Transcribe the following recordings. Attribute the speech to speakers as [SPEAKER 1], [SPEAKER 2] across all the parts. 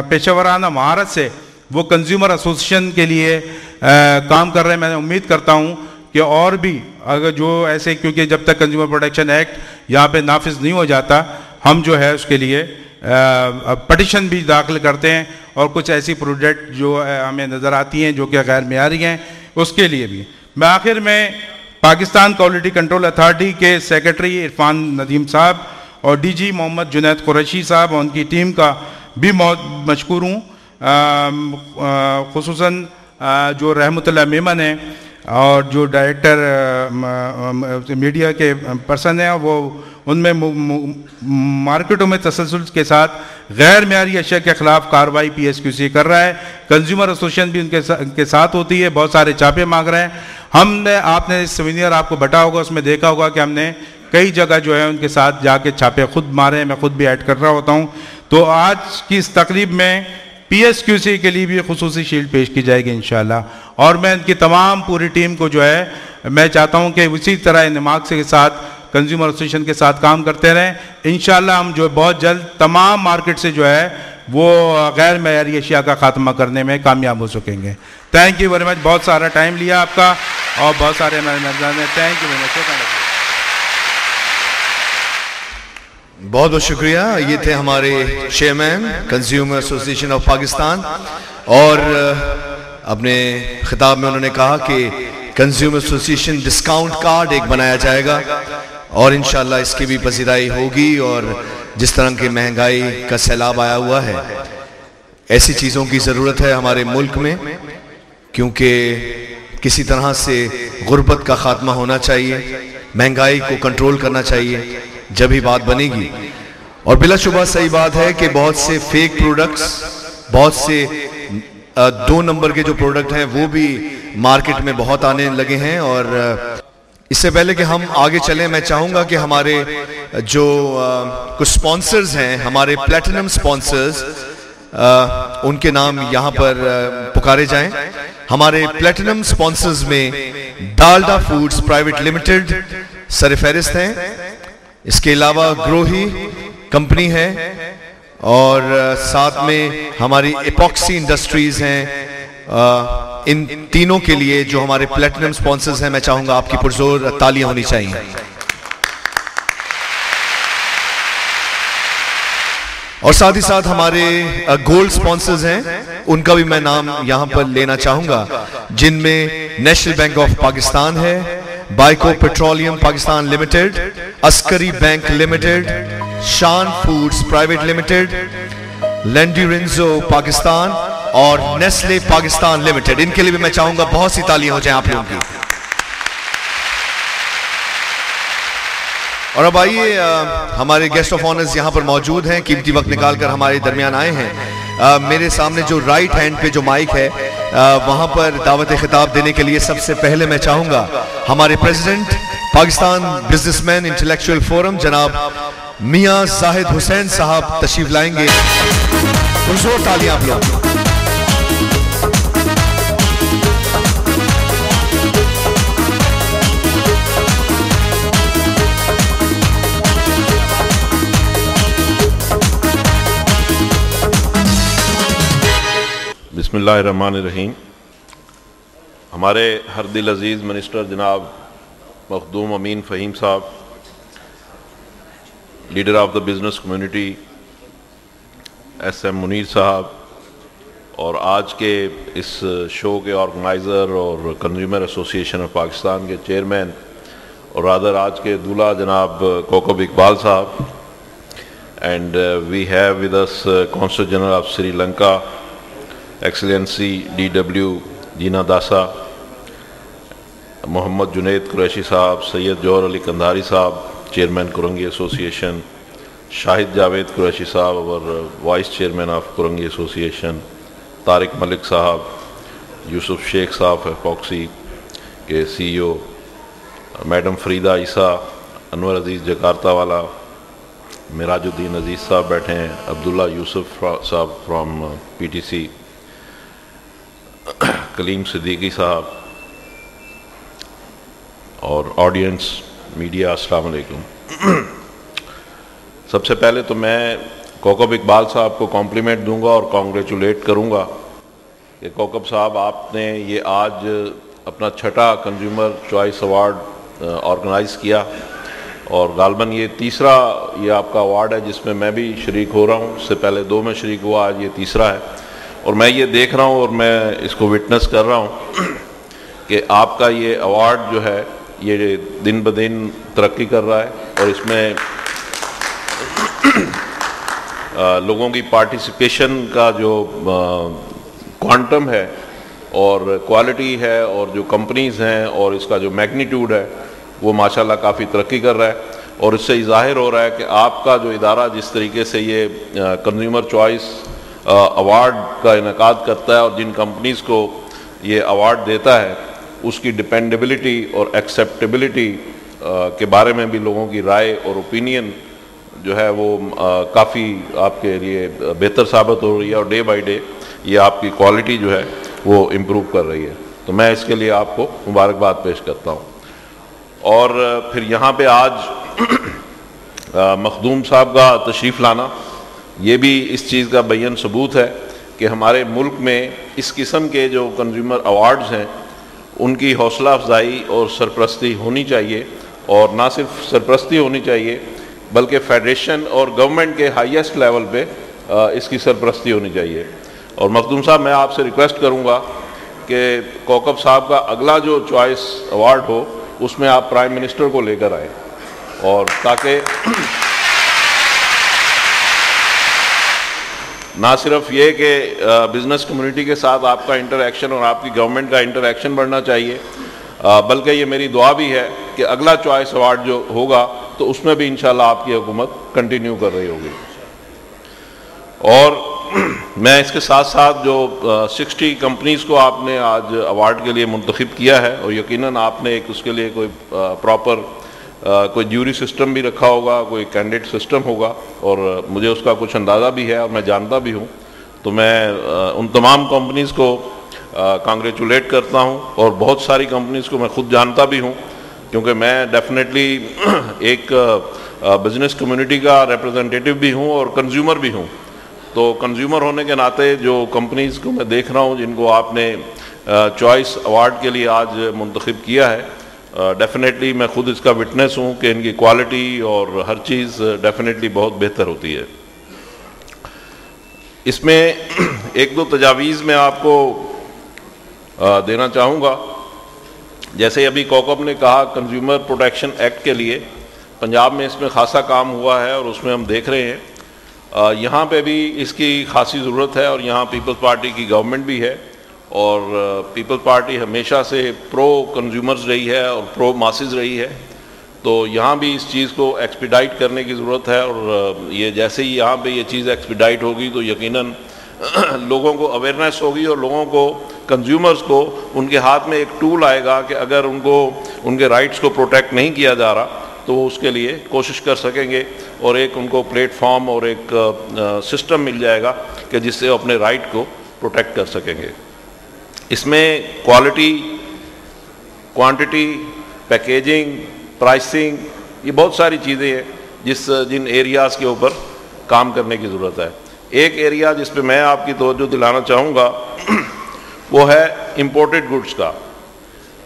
[SPEAKER 1] पेशेवराना महारत से वो कंज्यूमर एसोसिएशन के लिए काम कर रहे हैं। मैं उम्मीद करता हूँ कि और भी अगर जो ऐसे, क्योंकि जब तक कंज्यूमर प्रोटेक्शन एक्ट यहाँ पे नाफिज नहीं हो जाता, हम जो है उसके लिए पटिशन भी दाखिल करते हैं और कुछ ऐसी प्रोडक्ट जो हमें नज़र आती हैं जो कि गैर मेयारी हैं, उसके लिए भी। मैं आखिर में पाकिस्तान क्वालिटी कंट्रोल अथॉरिटी के सेक्रेटरी इरफान नदीम साहब और डीजी मोहम्मद जुनैद कुरैशी साहब और उनकी टीम का भी बहुत मशकूर हूँ, खुसूसन जो रहमतुल्लाह मेमन है और जो डायरेक्टर मीडिया के पर्सन हैं, वो उनमें मार्केटों में तसलसल के साथ गैर मेयारी अशिया के खिलाफ कार्रवाई PSQC कर रहा है। कंज्यूमर एसोसिएशन भी उनके साथ होती है, बहुत सारे छापे मांग रहे हैं। हमने, आपने इस सेमिनार आपको बटा होगा, उसमें देखा होगा कि हमने कई जगह जो है उनके साथ जाके छापे खुद मारे हैं, मैं खुद भी ऐड कर रहा होता हूँ। तो आज की इस तकरीब में PSQC के लिए भी खुसूसी शील्ड पेश की जाएगी इंशाल्लाह, और मैं इनकी तमाम पूरी टीम को जो है मैं चाहता हूँ कि उसी तरह दिमाग के साथ कंज्यूमर एसोसिएशन के साथ काम करते रहें। इंशाल्लाह हम जो बहुत जल्द तमाम मार्केट से जो है वो गैर मेयारी अशिया का खात्मा करने में कामयाब हो सकेंगे। Thank you very much. बहुत सारा टाइम लिया आपका और बहुत सारे हमारे मेहमान ने, थैंक यू वेरी मच।
[SPEAKER 2] बहुत बहुत शुक्रिया। ये थे हमारे chairman consumer association of Pakistan, और अपने खिताब में उन्होंने कहा कि कंज्यूमर एसोसिएशन डिस्काउंट कार्ड एक बनाया जाएगा और इंशाल्लाह इसकी भी पजीराई होगी। और जिस तरह की महंगाई का सैलाब आया हुआ है, ऐसी चीज़ों की ज़रूरत है हमारे मुल्क में, क्योंकि किसी तरह से गुर्बत का खात्मा होना चाहिए, महंगाई को कंट्रोल करना चाहिए, जब ही बात बनेगी। और बिलाशुबा सही बात है कि बहुत से फेक प्रोडक्ट्स, बहुत से 2 नंबर के जो प्रोडक्ट हैं वो भी मार्केट में बहुत आने लगे हैं। और इससे पहले कि हम आगे चलें, मैं चाहूँगा कि हमारे जो कुछ स्पॉन्सर्स हैं, हमारे प्लैटिनम स्पॉन्सर्स, उनके नाम यहाँ पर पुकारे जाएं। हमारे प्लैटिनम स्पॉन्सर्स में डालडा फूड्स प्राइवेट लिमिटेड सरफहरिस्त हैं। इसके अलावा ग्रोही कंपनी है और साथ में हमारी एपॉक्सी इंडस्ट्रीज हैं। इन तीनों के लिए जो हमारे प्लैटिनम स्पॉन्सर्स हैं, मैं चाहूंगा आपकी पुरजोर तालियां होनी चाहिए। और साथ ही साथ हमारे गोल्ड स्पॉन्सर्स हैं, उनका भी मैं नाम यहां पर लेना चाहूंगा, जिनमें नेशनल बैंक ऑफ पाकिस्तान है, Byco petroleum Pakistan limited, Askari bank limited, Shan foods private limited, लेंड्यूरेंजो पाकिस्तान और नेस्ले पाकिस्तान लिमिटेड। इनके लिए भी मैं चाहूंगा बहुत सी तालियां हो जाएं आप लोगों की। और अब आइए, हमारे गेस्ट ऑफ ऑनर्स यहां पर मौजूद हैं, कीमती वक्त निकालकर हमारे दरमियान आए हैं। मेरे सामने जो राइट हैंड पे जो माइक है, वहां पर दावत खिताब देने के लिए सबसे पहले मैं चाहूंगा हमारे president Pakistan businessman intellectual forum जनाब मियां जाहिद हुसैन साहब तशरीफ लाएंगे। जोर तालियां आप लोग।
[SPEAKER 3] बिस्मिल्लाहिर्रहमानिर्रहीम। हमारे हर दिल अजीज़ मिनिस्टर जनाब मखदूम अमीन फ़हीम साहब, leader of the business community SM Munir साहब, और आज के इस शो के ऑर्गेनाइज़र और कंज्यूमर एसोसिएशन ऑफ पाकिस्तान के चेयरमैन और रादर आज के दूल्हा जनाब कोकब इकबाल साहब, and we have with us consul general of Sri Lanka excellency DW Jinadasa, Mohammad Junaid Qureshi साहब, सैयद जौहर अली कंधारी साहब चेयरमैन कुरंगी एसोसिएशन, शाहिद जावेद कुरैशी साहब और vice chairman of Korangi association, Tariq Malik साहब, यूसुफ शेख साहब एपॉक्सी के CEO, मैडम फरीदा ईसा, अनवर अजीज़ जकार्ता वाला, मिराजुद्दीन अजीज़ साहब बैठे हैं, अब्दुल्ला यूसुफ साहब फ्राम PTC, कलीम सिद्दीकी साहब और ऑडियंस मीडिया, अस्सलाम वालेकुम। सबसे पहले तो मैं कौकब इकबाल साहब को कॉम्प्लीमेंट दूंगा और कॉन्ग्रेचुलेट करूंगा कि कौकब साहब आपने ये आज अपना छठा कंज्यूमर चॉइस अवार्ड ऑर्गेनाइज़ किया और गालबन ये तीसरा ये आपका अवार्ड है जिसमें मैं भी शरीक हो रहा हूँ। इससे पहले 2 में शरीक हुआ, आज ये तीसरा है और मैं ये देख रहा हूँ और मैं इसको विटनेस कर रहा हूँ कि आपका ये अवार्ड जो है ये दिन ब दिन तरक्की कर रहा है और इसमें लोगों की पार्टिसिपेशन का जो क्वांटम है और क्वालिटी है और जो कंपनीज़ हैं और इसका जो मैग्नीट्यूड है वो माशाल्लाह काफ़ी तरक्की कर रहा है और इससे ज़ाहिर हो रहा है कि आपका जो इदारा जिस तरीके से ये कंज्यूमर चॉइस अवार्ड का इनेकाद करता है और जिन कंपनीज़ को ये अवार्ड देता है उसकी डिपेंडेबिलिटी और एक्सेप्टेबिलिटी के बारे में भी लोगों की राय और ओपिनियन जो है वो काफ़ी आपके लिए बेहतर साबित हो रही है और डे बाय डे ये आपकी क्वालिटी जो है वो इम्प्रूव कर रही है। तो मैं इसके लिए आपको मुबारकबाद पेश करता हूँ। और फिर यहाँ पे आज मखदूम साहब का तशरीफ़ लाना ये भी इस चीज़ का बयान सबूत है कि हमारे मुल्क में इस किस्म के जो कंज्यूमर अवार्ड्स हैं उनकी हौसला अफजाई और सरपरस्ती होनी चाहिए और ना सिर्फ सरपरस्ती होनी चाहिए बल्कि फेडरेशन और गवर्नमेंट के हाईएस्ट लेवल पे इसकी सरपरस्ती होनी चाहिए। और मखदूम साहब मैं आपसे रिक्वेस्ट करूँगा कि कौकब साहब का अगला जो चॉइस अवार्ड हो उसमें आप प्राइम मिनिस्टर को लेकर आए और ताकि ना सिर्फ ये कि बिज़नेस कम्युनिटी के साथ आपका इंटरेक्शन और आपकी गवर्नमेंट का इंटरेक्शन बढ़ना चाहिए बल्कि ये मेरी दुआ भी है कि अगला चॉइस अवार्ड जो होगा तो उसमें भी इंशाल्लाह आपकी हुकूमत कंटिन्यू कर रही होगी। और मैं इसके साथ साथ जो 60 कंपनीज़ को आपने आज अवार्ड के लिए मुंतखब किया है और यकीनन आपने एक उसके लिए कोई प्रॉपर कोई ज्यूरी सिस्टम भी रखा होगा, कोई कैंडिडेट सिस्टम होगा और मुझे उसका कुछ अंदाज़ा भी है और मैं जानता भी हूँ। तो मैं उन तमाम कंपनीज़ को कांग्रेचुलेट करता हूँ और बहुत सारी कंपनीज़ को मैं खुद जानता भी हूँ क्योंकि मैं डेफिनेटली एक बिज़नेस कम्युनिटी का रिप्रेजेंटेटिव भी हूँ और कंज्यूमर भी हूँ। तो कंज्यूमर होने के नाते जो कंपनीज़ को मैं देख रहा हूँ जिनको आपने चॉइस अवार्ड के लिए आज मुंतखब किया है, डेफिनेटली मैं खुद इसका विटनेस हूँ कि इनकी क्वालिटी और हर चीज़ डेफिनेटली बहुत बेहतर होती है। इसमें एक दो तजावीज़ मैं आपको देना चाहूँगा। जैसे अभी कौकब ने कहा कंज्यूमर प्रोटेक्शन एक्ट के लिए पंजाब में इसमें खासा काम हुआ है और उसमें हम देख रहे हैं यहाँ पे भी इसकी खासी ज़रूरत है और यहाँ पीपल्स पार्टी की गवर्नमेंट भी है और पीपल्स पार्टी हमेशा से प्रो कंज्यूमर्स रही है और प्रो मासेस रही है। तो यहाँ भी इस चीज़ को एक्सपीडाइट करने की ज़रूरत है और ये जैसे ही यहाँ पे ये चीज़ एक्सपीडाइट होगी तो यकीनन लोगों को अवेयरनेस होगी और लोगों को कंज्यूमर्स को उनके हाथ में एक टूल आएगा कि अगर उनको उनके राइट्स को प्रोटेक्ट नहीं किया जा रहा तो वो उसके लिए कोशिश कर सकेंगे और एक उनको प्लेटफॉर्म और एक सिस्टम मिल जाएगा कि जिससे वो अपने राइट को प्रोटेक्ट कर सकेंगे। इसमें क्वालिटी, क्वांटिटी, पैकेजिंग, प्राइसिंग, ये बहुत सारी चीज़ें हैं जिन एरियाज़ के ऊपर काम करने की ज़रूरत है। एक एरिया जिस पे मैं आपकी तवज्जो दिलाना चाहूँगा वो है इम्पोर्टेड गुड्स का।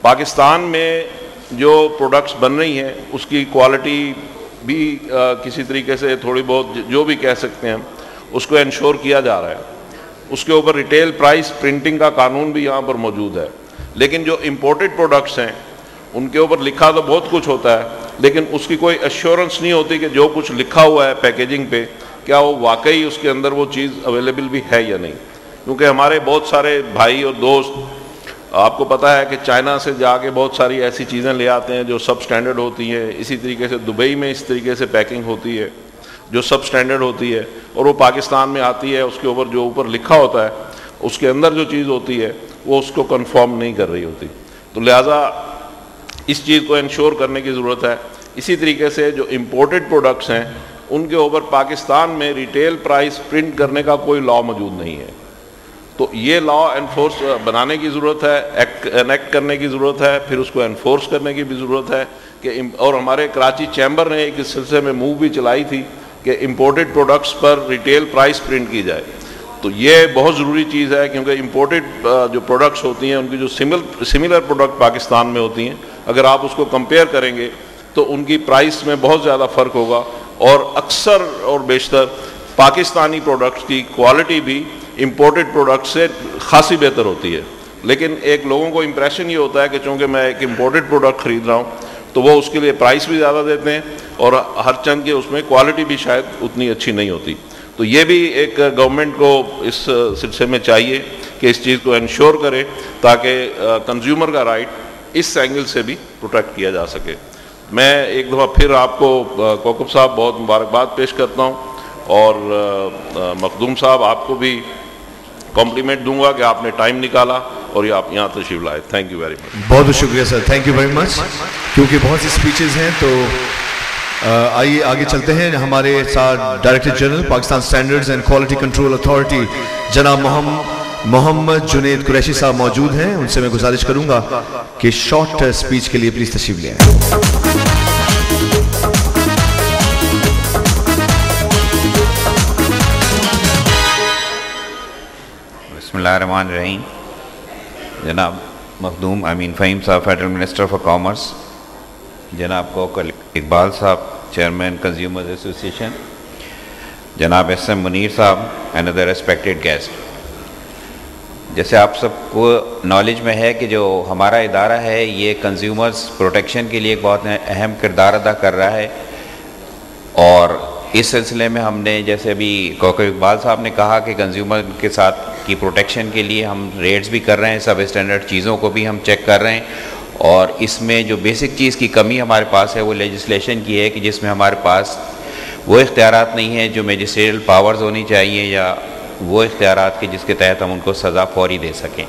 [SPEAKER 3] पाकिस्तान में जो प्रोडक्ट्स बन रही हैं उसकी क्वालिटी भी किसी तरीके से थोड़ी बहुत जो भी कह सकते हैं उसको इंश्योर किया जा रहा है। उसके ऊपर रिटेल प्राइस प्रिंटिंग का कानून भी यहाँ पर मौजूद है। लेकिन जो इम्पोर्टेड प्रोडक्ट्स हैं उनके ऊपर लिखा तो बहुत कुछ होता है लेकिन उसकी कोई एश्योरेंस नहीं होती कि जो कुछ लिखा हुआ है पैकेजिंग पे क्या वो वाकई उसके अंदर वो चीज़ अवेलेबल भी है या नहीं। क्योंकि हमारे बहुत सारे भाई और दोस्त आपको पता है कि चाइना से जाके बहुत सारी ऐसी चीज़ें ले आते हैं जो सब स्टैंडर्ड होती हैं। इसी तरीके से दुबई में इस तरीके से पैकिंग होती है जो सब स्टैंडर्ड होती है और वो पाकिस्तान में आती है। उसके ऊपर जो ऊपर लिखा होता है उसके अंदर जो चीज़ होती है वो उसको कंफर्म नहीं कर रही होती। तो लिहाजा इस चीज़ को इंश्योर करने की ज़रूरत है। इसी तरीके से जो इम्पोर्टेड प्रोडक्ट्स हैं उनके ऊपर पाकिस्तान में रिटेल प्राइस प्रिंट करने का कोई लॉ मौजूद नहीं है। तो ये लॉ एनफोर्स बनाने की ज़रूरत है, एनेक्ट करने की ज़रूरत है, फिर उसको एनफोर्स करने की भी ज़रूरत है कि और हमारे कराची चैम्बर ने एक इस सिलसिले में मूव भी चलाई थी कि इंपोर्टेड प्रोडक्ट्स पर रिटेल प्राइस प्रिंट की जाए। तो ये बहुत ज़रूरी चीज़ है, क्योंकि इंपोर्टेड जो प्रोडक्ट्स होती हैं उनकी जो सिमिलर प्रोडक्ट पाकिस्तान में होती हैं, अगर आप उसको कंपेयर करेंगे तो उनकी प्राइस में बहुत ज़्यादा फ़र्क होगा, और अक्सर और बेशतर पाकिस्तानी प्रोडक्ट्स की क्वालिटी भी इंपोर्टेड प्रोडक्ट से खासी बेहतर होती है। लेकिन एक लोगों को इम्प्रेशन ये होता है कि चूँकि मैं एक इंपोर्टेड प्रोडक्ट ख़रीद रहा हूँ तो वो उसके लिए प्राइस भी ज़्यादा देते हैं, और हर चंद के उसमें क्वालिटी भी शायद उतनी अच्छी नहीं होती। तो ये भी एक गवर्नमेंट को इस सिलसिले में चाहिए कि इस चीज़ को इंश्योर करे ताकि कंज्यूमर का राइट इस एंगल से भी प्रोटेक्ट किया जा सके। मैं एक दफ़ा फिर आपको कोकब साहब बहुत मुबारकबाद पेश करता हूँ, और मखदूम साहब आपको भी कॉम्प्लीमेंट दूंगा कि आपने टाइम निकाला और ये आप यहाँ तशरीफ लाए। Thank you very much.
[SPEAKER 2] बहुत बहुत शुक्रिया sir, thank you very much. क्योंकि बहुत सी स्पीचेस हैं तो आइए आगे चलते हैं। हमारे साथ director general Pakistan standards and quality control authority जनाब मोहम्मद जुनेद कुरैशी साहब मौजूद हैं। उनसे मैं गुजारिश करूंगा कि शॉर्ट स्पीच के लिए प्लीज तशरीफ ले आए।
[SPEAKER 4] बिस्मिल्लाहिर्रहमानिर्रहीम। जनाब मखदूम अमीन फ़हीम साहब फेडरल मिनिस्टर फॉर कॉमर्स, जनाब कोकल इकबाल साहब चेयरमैन कंज्यूमर्स एसोसिएशन, जनाब SM मुनीर साहब एंड अदर रेस्पेक्टेड गेस्ट। जैसे आप सबको नॉलेज में है कि जो हमारा इदारा है ये कंज्यूमर्स प्रोटेक्शन के लिए एक बहुत अहम किरदार अदा कर रहा है, और इस सिलसिले में हमने जैसे अभी कोकल इकबाल साहब ने कहा कि कंज्यूमर के साथ की प्रोटेक्शन के लिए हम रेड्स भी कर रहे हैं, सब स्टैंडर्ड चीज़ों को भी हम चेक कर रहे हैं, और इसमें जो बेसिक चीज़ की कमी हमारे पास है वो लेजिस्लेशन की है कि जिसमें हमारे पास वो इख्तियारात नहीं है जो मैजिस्ट्रियल पावर्स होनी चाहिए, या वो इख्तियारात के जिसके तहत हम उनको सज़ा फौरी दे सकें।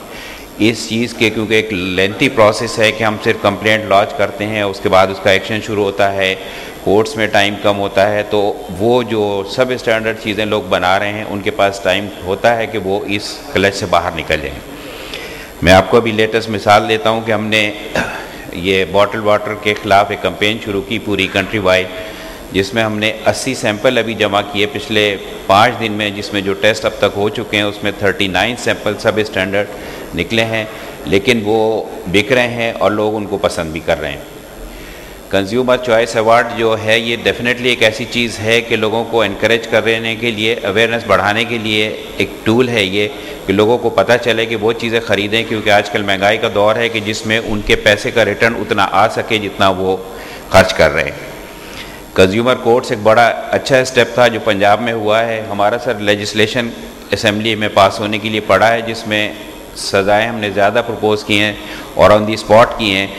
[SPEAKER 4] इस चीज़ के क्योंकि एक लेंथी प्रोसेस है कि हम सिर्फ कंप्लेंट लॉन्च करते हैं, उसके बाद उसका एक्शन शुरू होता है, कोर्ट्स में टाइम कम होता है, तो वो जो सब स्टैंडर्ड चीज़ें लोग बना रहे हैं उनके पास टाइम होता है कि वो इस क्लच से बाहर निकल जाएँ। मैं आपको अभी लेटेस्ट मिसाल देता हूँ कि हमने ये बॉटल वाटर के ख़िलाफ़ एक कैंपेन शुरू की पूरी कंट्री वाइड, जिसमें हमने 80 सैंपल अभी जमा किए पिछले 5 दिन में, जिसमें जो टेस्ट अब तक हो चुके हैं उसमें 39 सैंपल सब स्टैंडर्ड निकले हैं, लेकिन वो बिक रहे हैं और लोग उनको पसंद भी कर रहे हैं। कंज्यूमर चॉइस अवार्ड जो है ये डेफिनेटली एक ऐसी चीज़ है कि लोगों को इनकरेज करने के लिए, अवेयरनेस बढ़ाने के लिए एक टूल है ये कि लोगों को पता चले कि वो चीज़ें ख़रीदें, क्योंकि आजकल महंगाई का दौर है कि जिसमें उनके पैसे का रिटर्न उतना आ सके जितना वो खर्च कर रहे हैं। कंज्यूमर कोर्ट्स एक बड़ा अच्छा स्टेप था जो पंजाब में हुआ है। हमारा सर लेजिस्लेशन असेंबली में पास होने के लिए पड़ा है, जिसमें सज़ाएँ हमने ज़्यादा प्रपोज़ की हैं और ऑन दी स्पॉट की हैं,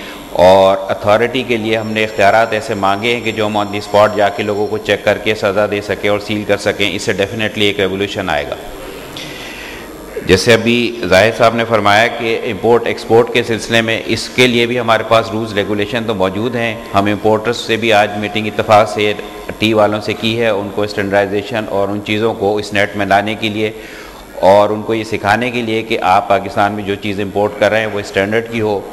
[SPEAKER 4] और अथॉरिटी के लिए हमने इख्तियारात ऐसे मांगे हैं कि जो हम ऑन दी स्पॉट जाके लोगों को चेक करके सज़ा दे सकें और सील कर सकें। इससे डेफिनेटली एक एवोल्यूशन आएगा। जैसे अभी जाहिद साहब ने फरमाया कि इंपोर्ट एक्सपोर्ट के सिलसिले में इसके लिए भी हमारे पास रूल्स रेगुलेशन तो मौजूद हैं। हम इंपोर्टर्स से भी आज मीटिंग इत्तफाक से टी वालों से की है, उनको स्टैंडर्डाइजेशन और उन चीज़ों को इस नेट में लाने के लिए और उनको ये सिखाने के लिए कि आप पाकिस्तान में जो चीज़ इंपोर्ट कर रहे हैं वो स्टैंडर्ड की हो।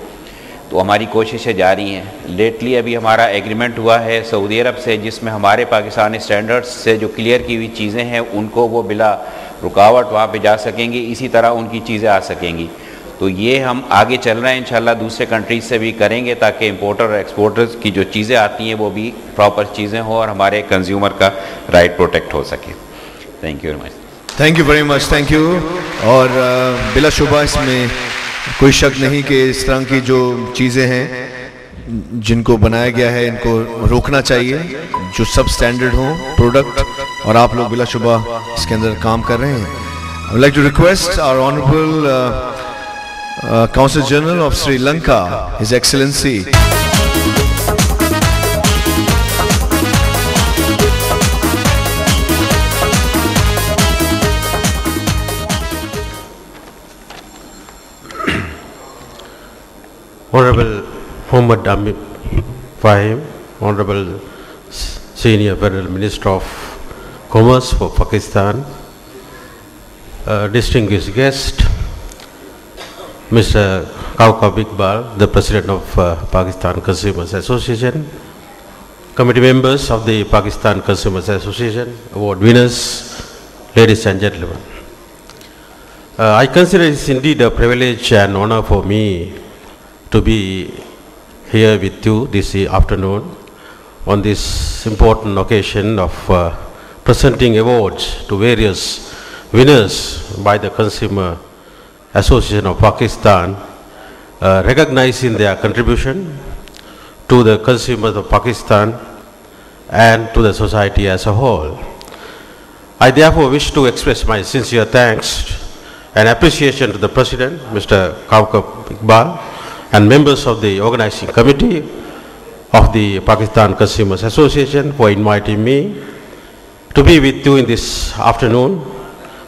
[SPEAKER 4] तो हमारी कोशिशें जारी हैं। लेटली अभी हमारा एग्रीमेंट हुआ है सऊदी अरब से, जिसमें हमारे पाकिस्तानी स्टैंडर्ड्स से जो क्लियर की हुई चीज़ें हैं उनको वो बिला रुकावट वहाँ पे जा सकेंगी, इसी तरह उनकी चीज़ें आ सकेंगी। तो ये हम आगे चल रहे हैं, इंशाल्लाह दूसरे कंट्रीज से भी करेंगे ताकि इंपोर्टर और एक्सपोर्टर्स की जो चीज़ें आती हैं वो भी प्रॉपर चीज़ें हों और हमारे कंज्यूमर का राइट प्रोटेक्ट हो सके। Thank you very much.
[SPEAKER 2] Thank you very much, thank you. और बिलाशुबा इसमें कोई शक नहीं कि इस तरह की जो चीज़ें हैं जिनको बनाया गया है इनको रोकना चाहिए, जो सब स्टैंडर्ड हों प्रोडक्ट, और आप लोग बिलाशुबा इसके अंदर काम कर रहे हैं। I would like to request our honourable council general of Sri Lanka, his excellency
[SPEAKER 5] Honorable Muhammad Amin Fahim, Honorable Senior Federal Minister of Commerce for Pakistan, distinguished guest, Mr. Kaukab Iqbal, the President of Pakistan Consumers Association, committee members of the Pakistan Consumers Association, award winners, ladies and gentlemen. I consider it indeed a privilege and honor for me to be here with you this afternoon on this important occasion of presenting awards to various winners by the Consumer Association of Pakistan, recognizing their contribution to the consumers of Pakistan and to the society as a whole. I therefore wish to express my sincere thanks and appreciation to the President, Mr. Kaukab Iqbal, and members of the organizing committee of the Pakistan Consumers Association for inviting me to be with you in this afternoon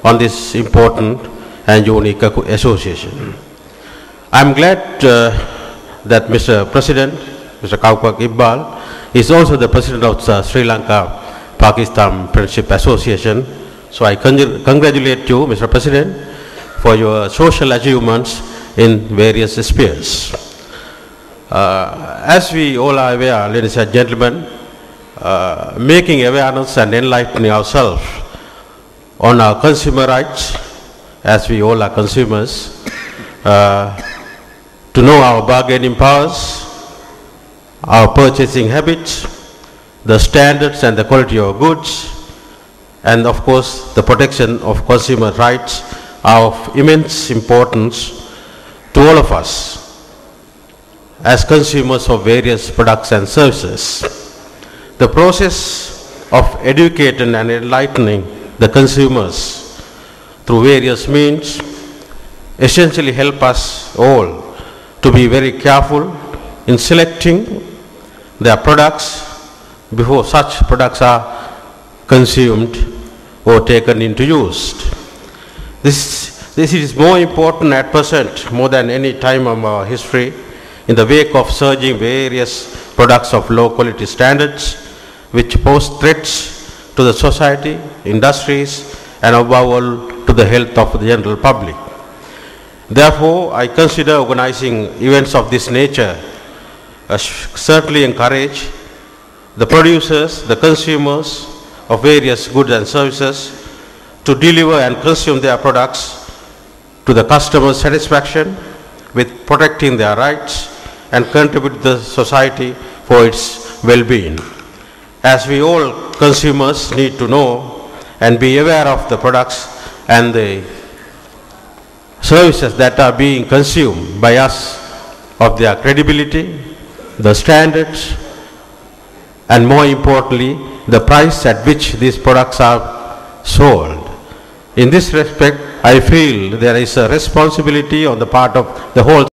[SPEAKER 5] on this important and unique association. I am glad that Mr. President, Mr. Kaukab Iqbal, is also the President of the Sri Lanka Pakistan Friendship Association. So I congratulate you, Mr. President, for your social achievements in various spheres. As we all are aware, ladies and gentlemen, making awareness and enlightening ourselves on our consumer rights, as we all are consumers, to know our bargaining powers, our purchasing habits, the standards and the quality of goods, and of course the protection of consumer rights are of immense importance to all of us as consumers of various products and services. The process of educating and enlightening the consumers through various means essentially help us all to be very careful in selecting their products before such products are consumed or taken into use. This is more important at present, more than any time of our history, in the wake of surging various products of low quality standards which pose threats to the society, industries, and above all to the health of the general public. Therefore, I consider organizing events of this nature certainly encourage the producers, the consumers of various goods and services to deliver and consume their products to the customer's satisfaction with protecting their rights and contribute to the society for its well-being. As we all consumers need to know and be aware of the products and the services that are being consumed by us, of their credibility, the standards, and more importantly, the price at which these products are sold. In this respect, I feel there is a responsibility on the part of the whole